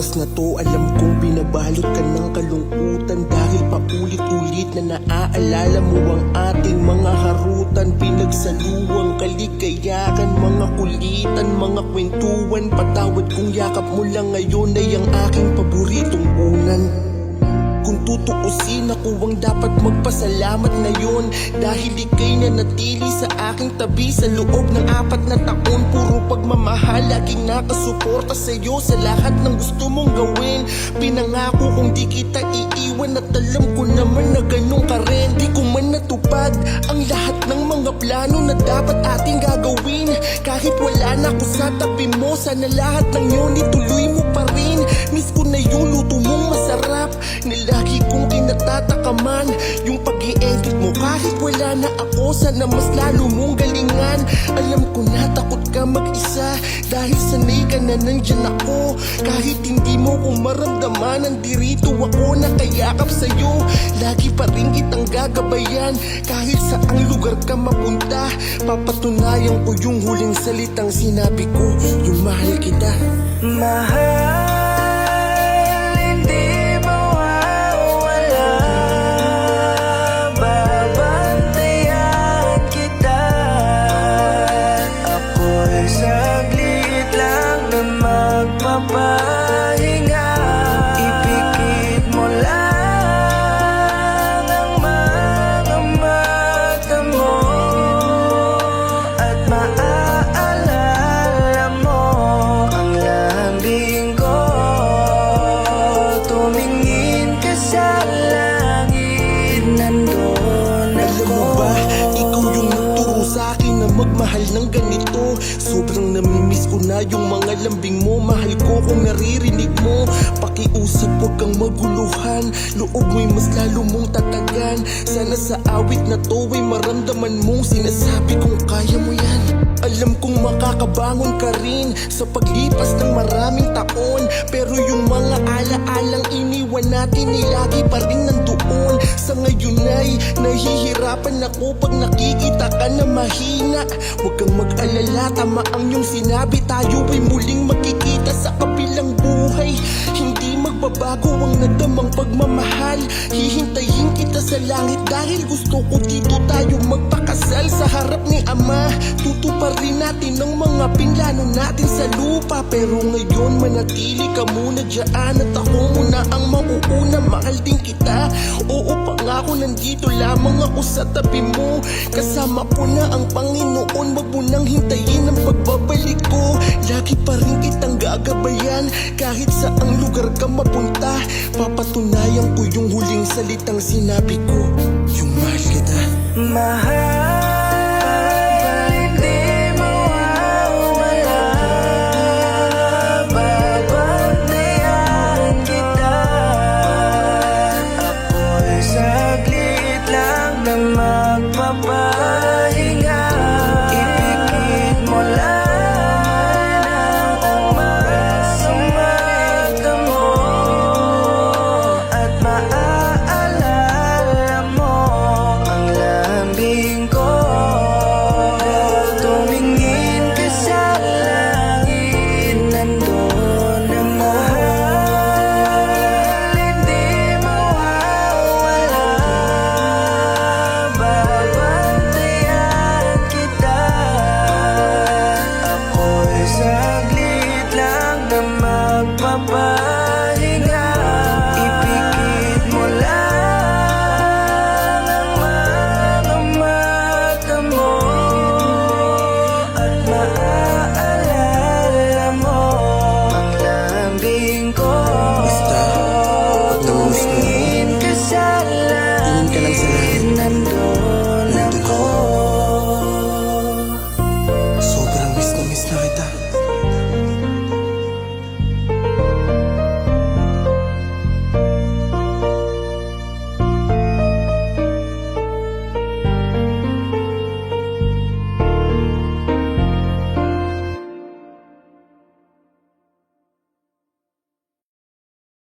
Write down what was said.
oras na to alam kong binabalot ka ng kalungkutan, dahil paulit-ulit na naaalala mo ang ating mga harutan. Pinagsaluang kaligayahan, mga kulitan, mga kwentuhan. Patawad kung yakap mo lang ngayon ay ang aking paboritong unan. Kung tutuusin, ako ang dapat magpasalamat na yun, dahil ika'y nanatili sa aking tabi sa loob ng 4 na taon. Puro pagmamahal, laging nakasuporta sa'yo sa lahat ng gusto mong gawin. Pinangako kong di kita iiwan, at alam ko naman na ganun ka rin. Di ko man natupad ang lahat ng mga plano na dapat ating gagawin. Kahit wala na ako sa tabi mo, sana lahat ng yun ituloy mo pa rin. Miss ko na yung luto mong masarap, lagi kong kinatatakaman yung pag-i-edit mo. Kahit wala na ako, sana mas lalo mong galingan. Alam ko na takot ka mag-isa, dahil sanay ka na nandyan ako. Kahit hindi mo ko maramdaman, nandirito ako nakayakap sa'yo. Lagi pa rin kitang gagabayan, kahit saang lugar ka mapunta. Papatunayan ko yung huling salitang sinabi ko, yung mahal kita. Mahal, hindi mawawala. Babantayan kita. Ako'y saglit lang na magpapahinga. Ipikit mo lang ang mga mata mo, at maaalala mo ang lambing ko. Tumingin ka sa langit, nandun Alam ako. mo ba, ikaw yung nagturo sa akin na magmahal ng ganito. Sobrang namimiss ko na yung mga lambing mo. Mahal ko kung naririnig mo. Pakiusap, huwag kang maguluhan. Loob mo'y mas lalo mong tatagan. Sana sa awit na to ay maramdaman mong sinasabi kong kaya mo yan. Alam kong makakabangon ka rin sa paglipas ng maraming taon, pero yung mga ala-alang iniwan natin ay lagi pa rin nandoon. Sa ngayon ay nahihirapan ako pag nakikita ka na mahina. Huwag kang mag-alala, tama ang iyong sinabi. Tayo ay muling magkikita sa kabilang buhay. Hindi magbabago ang nadamang pagmamahal. Hihintayin kita sa langit, dahil gusto ko dito tayo magpakasal sa harap ni Ama. Tutuparin natin ang mga pinlano natin sa lupa, pero ngayon manatili ka muna dyan, at ako muna ang mauuna. Mahal din kita, oo, pangako nandito lamang ako sa tabi mo. Kasama ko na ang Panginoon, wag mo nang hintayin ang pagbabalik ko. Lagi pa rin kitang gagabayan, kahit saang lugar ka mapunta. Papatunayan ko yung huling salitang sinabi ko, yung mahal kita. Mahal,